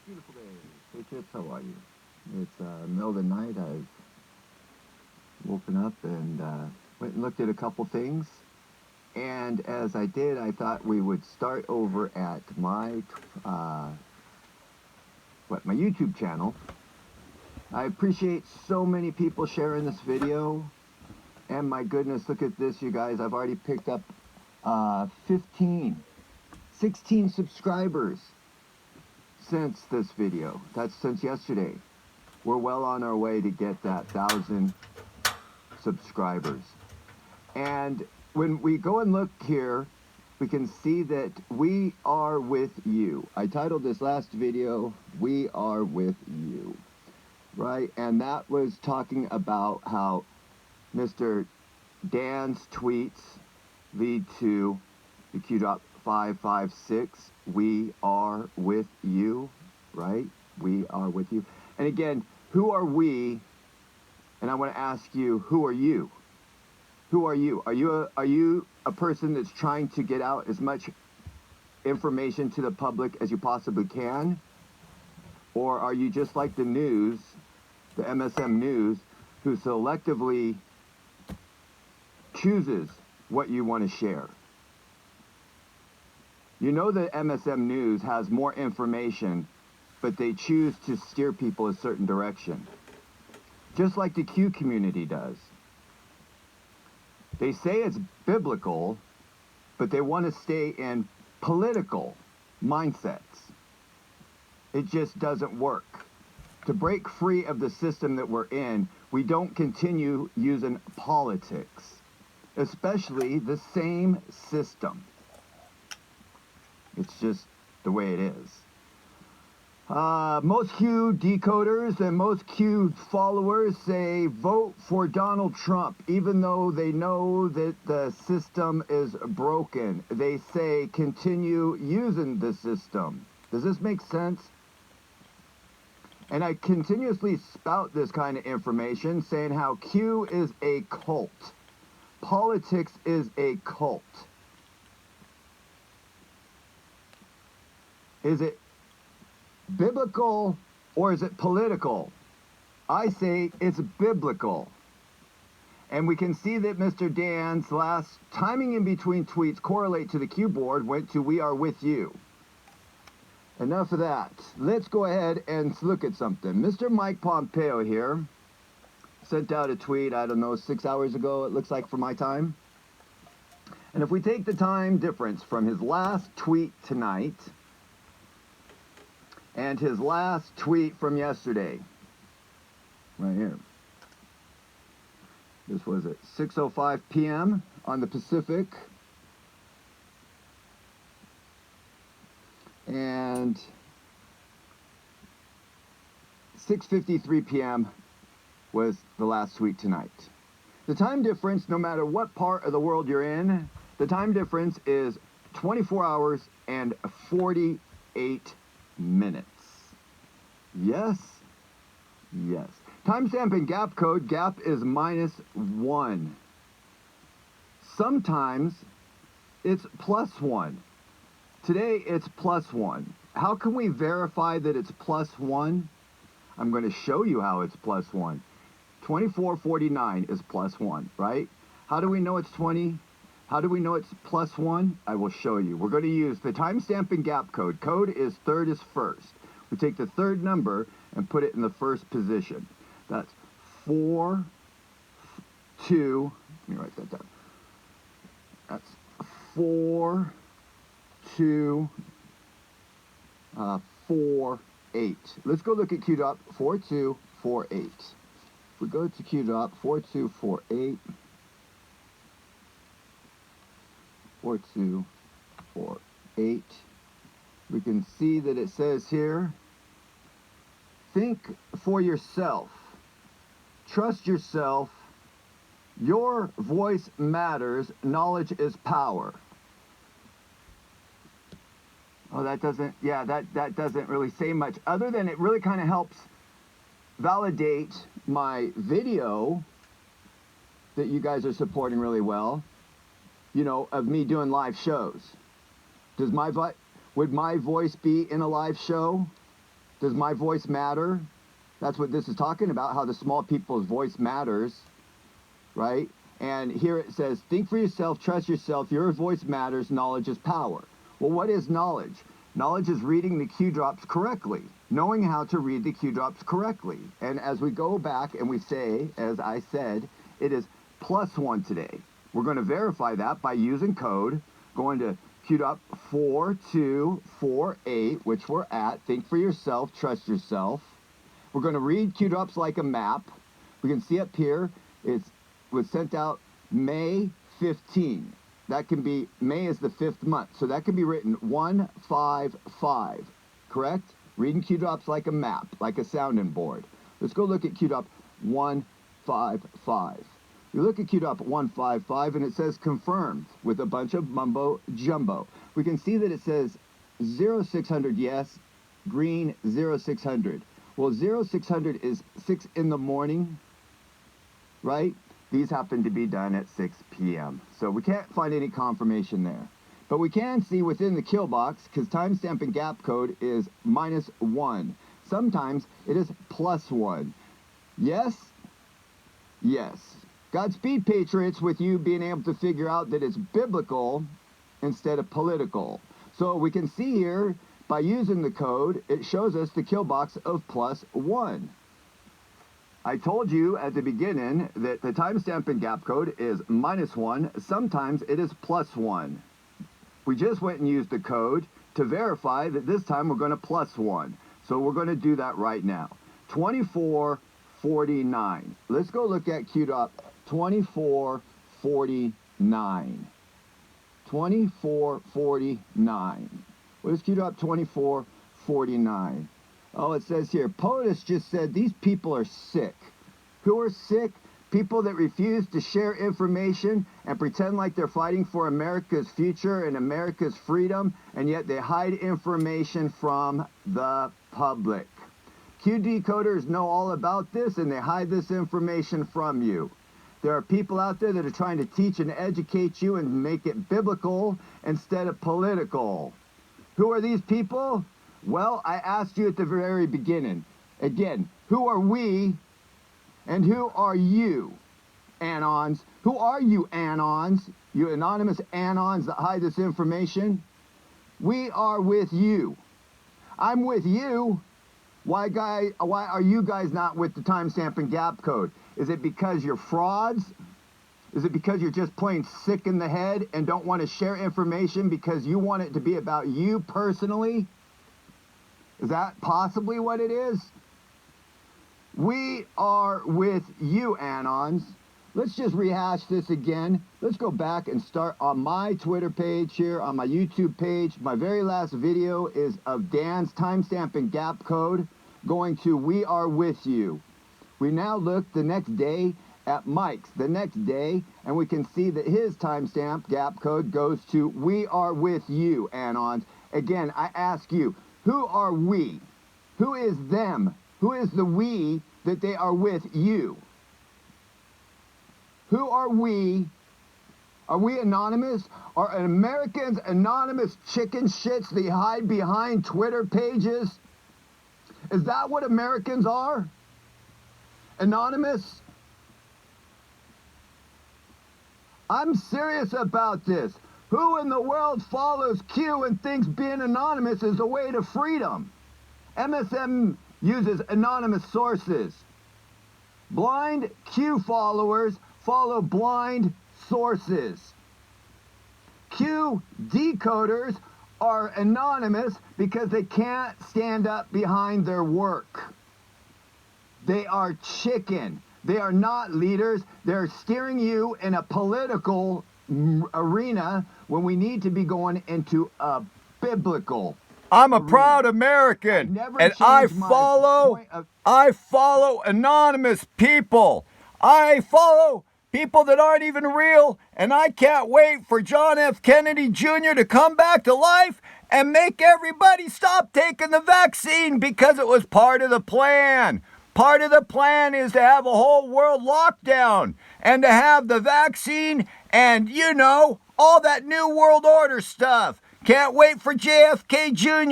Beautiful day. Patriots, how are you? It's middle of the night. I've woken up and went and looked at a couple things. And as I did, I thought we would start over at uh, my YouTube channel. I appreciate so many people sharing this video. And my goodness, look at this, you guys. I've already picked up 16 subscribers since this video. That's since yesterday. We're well on our way to get that 1,000 subscribers. And when we go and look here, we can see that we are with you. I titled this last video, We Are With You, right? And that was talking about how Mr. Dan's tweets lead to the Q-Drop 556, We Are With You, right? We are with you. And again, who are we? And I want to ask you, who are you? Who are you? Are you a person that's trying to get out as much information to the public as you possibly can? Or are you just like the news, the MSM News, who selectively chooses what you want to share? You know that MSM News has more information, but they choose to steer people a certain direction. Just like the Q community does. They say it's biblical, but they want to stay in political mindsets. It just doesn't work. To break free of the system that we're in, we don't continue using politics, especially the same system. It's just the way it is. Most Q decoders and most Q followers say vote for Donald Trump, even though they know that the system is broken. They say continue using the system. Does this make sense? And I continuously spout this kind of information, saying how Q is a cult. Politics is a cult. Is it biblical or is it political? I say it's biblical. And we can see that Mr. Dan's last timing in between tweets correlate to the Q board went to We Are With You. Enough of that. Let's go ahead and look at something. Mr. Mike Pompeo here sent out a tweet, I don't know, 6 hours ago, it looks like, for my time. And if we take the time difference from his last tweet tonight and his last tweet from yesterday, right here. This was at 6:05 p.m. on the Pacific. And 6:53 p.m. was the last tweet tonight. The time difference, no matter what part of the world you're in, the time difference is 24 hours and 48 minutes. Yes? Yes. Timestamp and gap code, gap is -1. Sometimes it's +1. Today it's +1. How can we verify that it's +1? I'm going to show you how it's +1. 2449 is +1, right? How do we know it's 20? How do we know it's +1? I will show you. We're going to use the timestamp and gap code. Code is third is first. We take the third number and put it in the first position. That's 4, 2, let me write that down. That's 4, 2, 4, 8. Let's go look at Q-Drop 4248. If we go to Q-Drop 4248, 4248, we can see that it says here, think for yourself, trust yourself, your voice matters, knowledge is power. Oh, that doesn't, yeah, that doesn't really say much, other than it really kind of helps validate my video that you guys are supporting really well, you know, of me doing live shows. Would my voice be in a live show? Does my voice matter? That's what this is talking about, how the small people's voice matters, right? And here it says, think for yourself, trust yourself, your voice matters, knowledge is power. Well, what is knowledge? Knowledge is reading the Q drops correctly, knowing how to read the Q drops correctly. And as we go back and we say, as I said, it is +1 today. We're going to verify that by using code, going to Q drop 4248, which we're at. Think for yourself, trust yourself. We're going to read Q drops like a map. We can see up here, it was sent out May 15. That can be, May is the 5th month, so that can be written 155, correct? Reading Q drops like a map, like a sounding board. Let's go look at Q drop 155. We look at Q drop 155 and it says confirmed with a bunch of mumbo jumbo. We can see that it says 0600 yes, green 0600. Well, 0600 is 6 in the morning, right? These happen to be done at 6 p.m. So we can't find any confirmation there. But we can see within the kill box, because timestamp and gap code is -1. Sometimes it is +1. Yes? Yes. Godspeed, Patriots, with you being able to figure out that it's biblical instead of political. So we can see here, by using the code, it shows us the kill box of +1. I told you at the beginning that the timestamp and gap code is -1. Sometimes it is +1. We just went and used the code to verify that this time we're going to +1. So we're going to do that right now. 2449. Let's go look at Q drop 2449. 2449. What is Q drop 2449? Oh, it says here, POTUS just said these people are sick. Who are sick? People that refuse to share information and pretend like they're fighting for America's future and America's freedom, and yet they hide information from the public. Q decoders know all about this, and they hide this information from you. There are people out there that are trying to teach and educate you and make it biblical instead of political. Who are these people? Well, I asked you at the very beginning. Again, who are we and who are you, Anons? Who are you, Anons? You anonymous Anons that hide this information? We are with you. I'm with you. Why are you guys not with the timestamp and gap code? Is it because you're frauds? Is it because you're just plain sick in the head and don't want to share information because you want it to be about you personally? Is that possibly what it is? We are with you, Anons. Let's just rehash this again. Let's go back and start on my Twitter page here, on my YouTube page. My very last video is of Dan's timestamp and gap code going to We Are With You. We now look the next day at Mike's the next day, and we can see that his timestamp gap code goes to We Are With You, Anons. Again, I ask you, who are we? Who is them? Who is the we that they are with you? Who are we? Are we anonymous? Are Americans anonymous chicken shits that hide behind Twitter pages? Is that what Americans are? Anonymous? I'm serious about this. Who in the world follows Q and thinks being anonymous is the way to freedom? MSM uses anonymous sources. Blind Q followers follow blind sources. Q decoders are anonymous because they can't stand up behind their work. They are chicken. They are not leaders. They're steering you in a political arena when we need to be going into a biblical I'm a arena. proud American, and I follow anonymous people. I follow people that aren't even real, and I can't wait for John F. Kennedy Jr. to come back to life and make everybody stop taking the vaccine because it was part of the plan. Part of the plan is to have a whole world lockdown and to have the vaccine and, all that new world order stuff. Can't wait for JFK Jr.